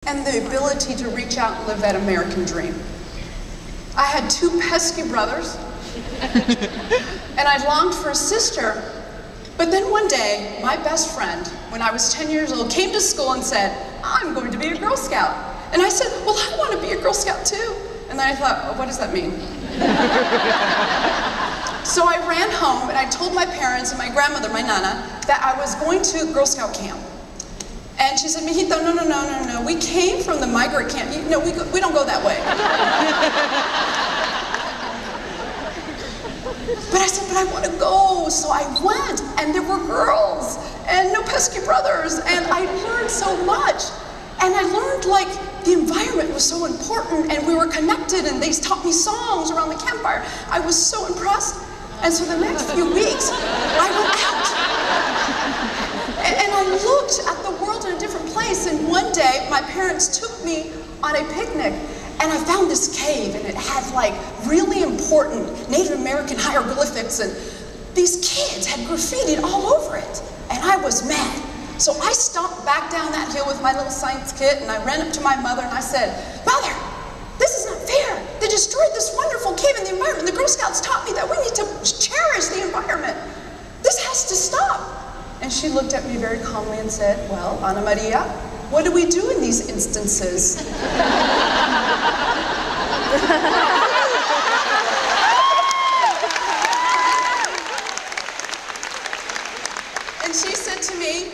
and the ability to reach out and live that American dream. I had two pesky brothers, and I longed for a sister. But then one day, my best friend, when I was 10 years old, came to school and said, "I'm going to be a Girl Scout." And I said, "Well, I want to be a Girl Scout too." And then I thought, well, what does that mean? So I ran home and I told my parents and my grandmother, my nana, that I was going to Girl Scout camp. And she said, "Mijito, no. We came from the migrant camp. No, we don't go that way." But I said, "But I want to go." So I went, and there were girls, and no pesky brothers, and I learned so much. And I learned, like, the environment was so important, and we were connected, and they taught me songs around the campfire. I was so impressed. And so the next few weeks, I went out. And I looked at the world in a different place, and one day, my parents took me on a picnic, and I found this cave, and it had like really important Native American hieroglyphics, and these kids had graffitied all over it, and I was mad. So I stomped back down that hill with my little science kit, and I ran up to my mother, and I said, "Mother, this is not fair. They destroyed this wonderful cave in the environment. The Girl Scouts taught me that we need to cherish the environment. This has to stop." And she looked at me very calmly and said, "Well, Ana Maria, what do we do in these instances?" And she said to me,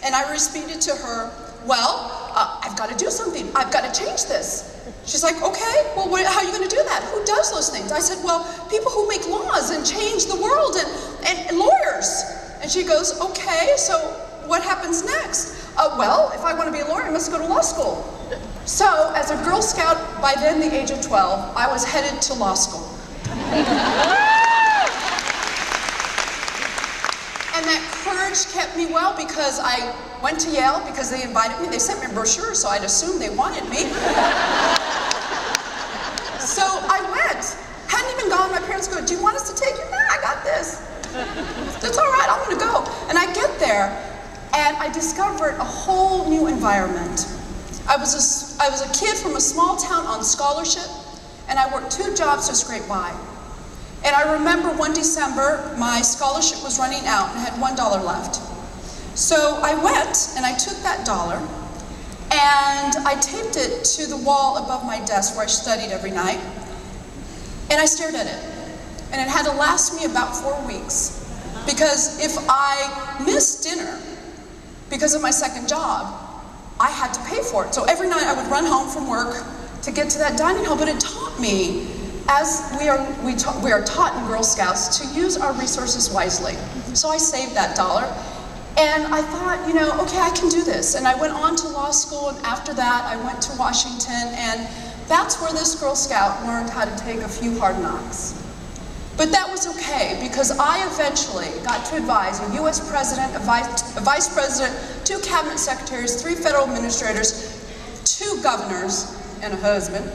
and I repeated to her, "Well, I've got to do something. I've got to change this." She's like, "Okay, well, how are you going to do that? Who does those things?" I said, "Well, people who make laws and change the world, and lawyers." And she goes, "Okay, so what happens next?" "Well, if I want to be a lawyer, I must go to law school." So, as a Girl Scout, by then the age of 12, I was headed to law school. And that courage kept me well, because I went to Yale because they invited me. They sent me a brochure, so I'd assumed they wanted me. So I went. Hadn't even gone. My parents go, "Do you want us to take you?" "Nah, I got this. That's all right, I'm going to go." And I get there, and I discovered a whole new environment. I was a kid from a small town on scholarship, and I worked 2 jobs to scrape by. And I remember one December, my scholarship was running out and I had $1 left. So I went and I took that dollar and I taped it to the wall above my desk where I studied every night. And I stared at it. And it had to last me about 4 weeks. Because if I missed dinner because of my second job, I had to pay for it. So every night I would run home from work to get to that dining hall. But it taught me, as we are taught in Girl Scouts, to use our resources wisely. So I saved that dollar, and I thought, okay, I can do this. And I went on to law school, and after that I went to Washington, and that's where this Girl Scout learned how to take a few hard knocks. But that was okay, because I eventually got to advise a U.S. president, a vice president, 2 cabinet secretaries, 3 federal administrators, 2 governors, and a husband.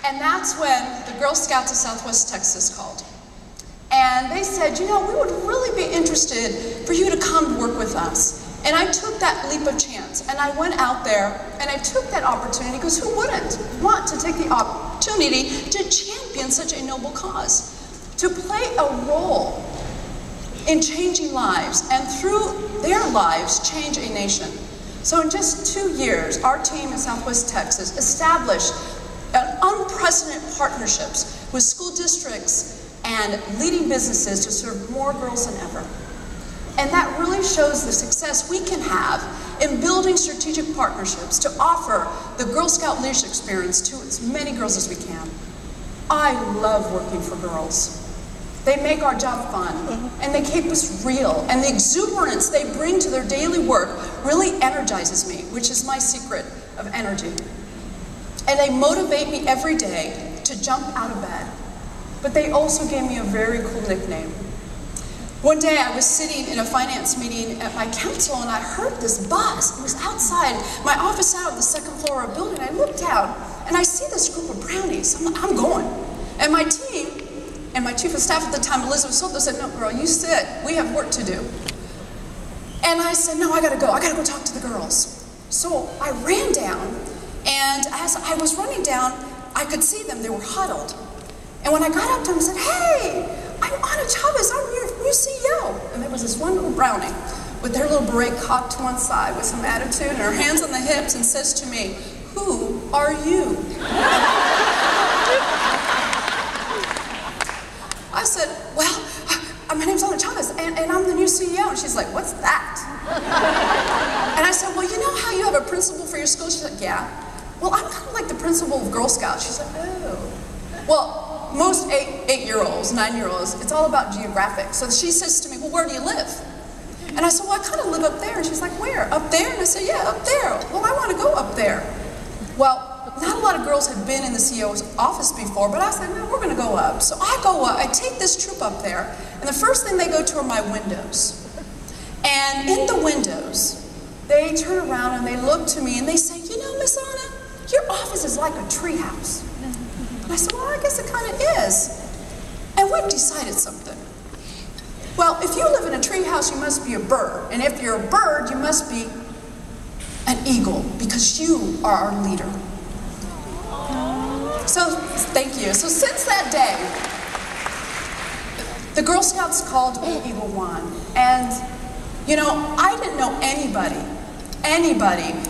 And that's when the Girl Scouts of Southwest Texas called. And they said, we would really be interested for you to come work with us. And I took that leap of chance, and I went out there, and I took that opportunity, because who wouldn't want to take the opportunity to champion such a noble cause? To play a role in changing lives, and through their lives, change a nation. So in just 2 years, our team in Southwest Texas established unprecedented partnerships with school districts and leading businesses to serve more girls than ever. And that really shows the success we can have in building strategic partnerships to offer the Girl Scout leadership experience to as many girls as we can. I love working for girls. They make our job fun, and they keep us real, and the exuberance they bring to their daily work really energizes me, which is my secret of energy. And they motivate me every day to jump out of bed. But they also gave me a very cool nickname. One day I was sitting in a finance meeting at my council, and I heard this buzz. It was outside my office out on the 2nd floor of a building. I looked out, and I see this group of brownies. I'm going. And my team and my chief of staff at the time, Elizabeth Soto, said, no, girl, you sit. We have work to do. And I said, no, I gotta go talk to the girls. So I ran down, and as I was running down, I could see them, they were huddled. And when I got up to them, I said, hey, I'm Maria Chavez, I'm your new CEO. And there was this one little brownie with their little beret cocked to one side with some attitude and her hands on the hips and says to me, who are you? I said, well, my name's Maria Chavez, and I'm the new CEO. And she's like, what's that? And I said, well, you know how you have a principal for your school? She's like, yeah. Well, I'm kind of like the principal of Girl Scouts. She's like, oh. Well, most 8-year-olds, 9-year-olds, it's all about geographic. So she says to me, well, where do you live? And I said, well, I kind of live up there. And she's like, where? Up there? And I said, yeah, up there. Well, I want to go up there. Well, not a lot of girls had been in the CEO's office before, but I said, no, we're going to go up. So I go up, I take this troop up there, and the first thing they go to are my windows. And in the windows, they turn around and they look to me and they say, you know, Miss Anna, your office is like a treehouse. And I said, well, I guess it kind of is. And we've decided something. Well, if you live in a treehouse, you must be a bird. And if you're a bird, you must be an eagle, because you are our leader. So, thank you. So since that day, the Girl Scouts called me Eagle One. And, you know, I didn't know anybody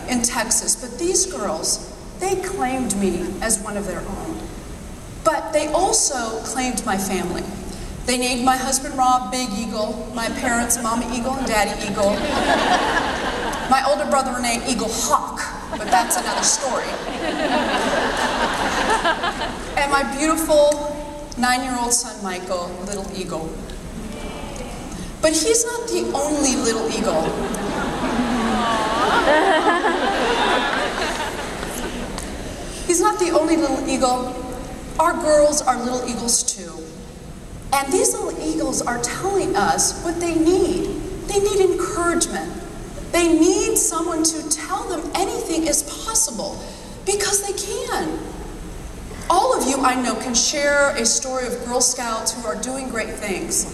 in Texas, but these girls, they claimed me as one of their own. But they also claimed my family. They named my husband Rob Big Eagle, my parents Mama Eagle and Daddy Eagle, my older brother Renee Eagle Hawk, but that's another story. And my beautiful 9-year-old son Michael, Little Eagle. But he's not the only little eagle. He's not the only little eagle. Our girls are little eagles too. And these little eagles are telling us what they need. They need encouragement. They need someone to tell them anything is possible, because they can. All of you I know can share a story of Girl Scouts who are doing great things.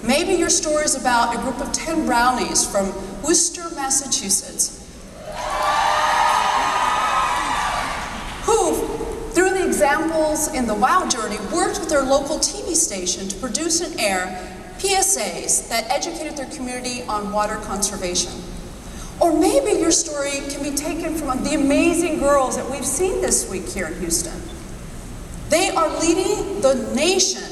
Maybe your story is about a group of 10 brownies from Worcester, Massachusetts, who, through the examples in the WOW Journey, worked with their local TV station to produce and air PSAs that educated their community on water conservation. Or maybe your story can be taken from the amazing girls that we've seen this week here in Houston. They are leading the nation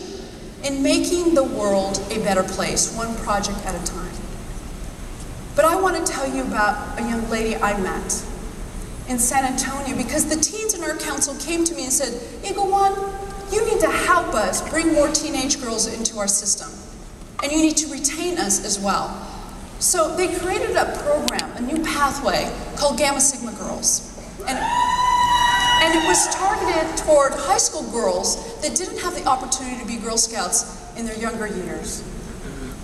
in making the world a better place, one project at a time. But I want to tell you about a young lady I met in San Antonio, because the teens in our council came to me and said, Eagle One, you need to help us bring more teenage girls into our system. And you need to retain us as well. So they created a program, a new pathway called Gamma Sigma Girls. And it was targeted toward high school girls that didn't have the opportunity to be Girl Scouts in their younger years.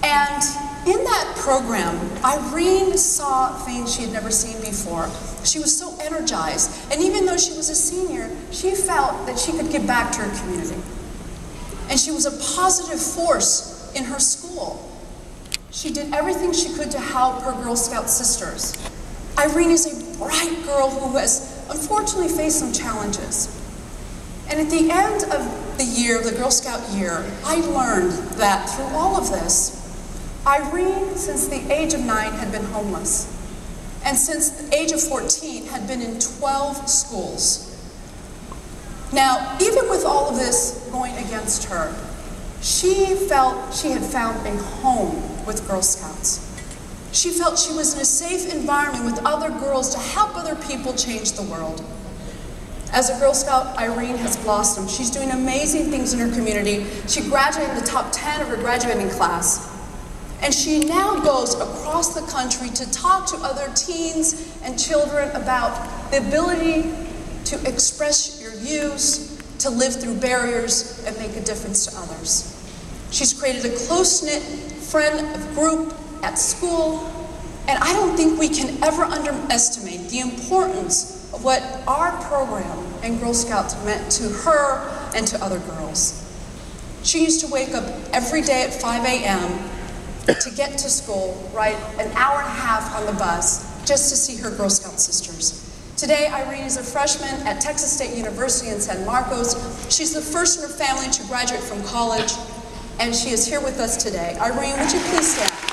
And in that program, Irene saw things she had never seen before. She was so energized. And even though she was a senior, she felt that she could give back to her community. And she was a positive force in her school. She did everything she could to help her Girl Scout sisters. Irene is a bright girl who has unfortunately faced some challenges. And at the end of the year, the Girl Scout year, I learned that through all of this, Irene, since the age of 9, had been homeless. And since the age of 14, had been in 12 schools. Now, even with all of this going against her, she felt she had found a home with Girl Scouts. She felt she was in a safe environment with other girls to help other people change the world. As a Girl Scout, Irene has blossomed. She's doing amazing things in her community. She graduated in the top 10 of her graduating class. And she now goes across the country to talk to other teens and children about the ability to express your views, to live through barriers, and make a difference to others. She's created a close-knit friend group at school, and I don't think we can ever underestimate the importance of what our program and Girl Scouts meant to her and to other girls. She used to wake up every day at 5 a.m. to get to school, ride an hour and a half on the bus, just to see her Girl Scout sisters. Today, Irene is a freshman at Texas State University in San Marcos. She's the first in her family to graduate from college, and she is here with us today. Irene, would you please stand?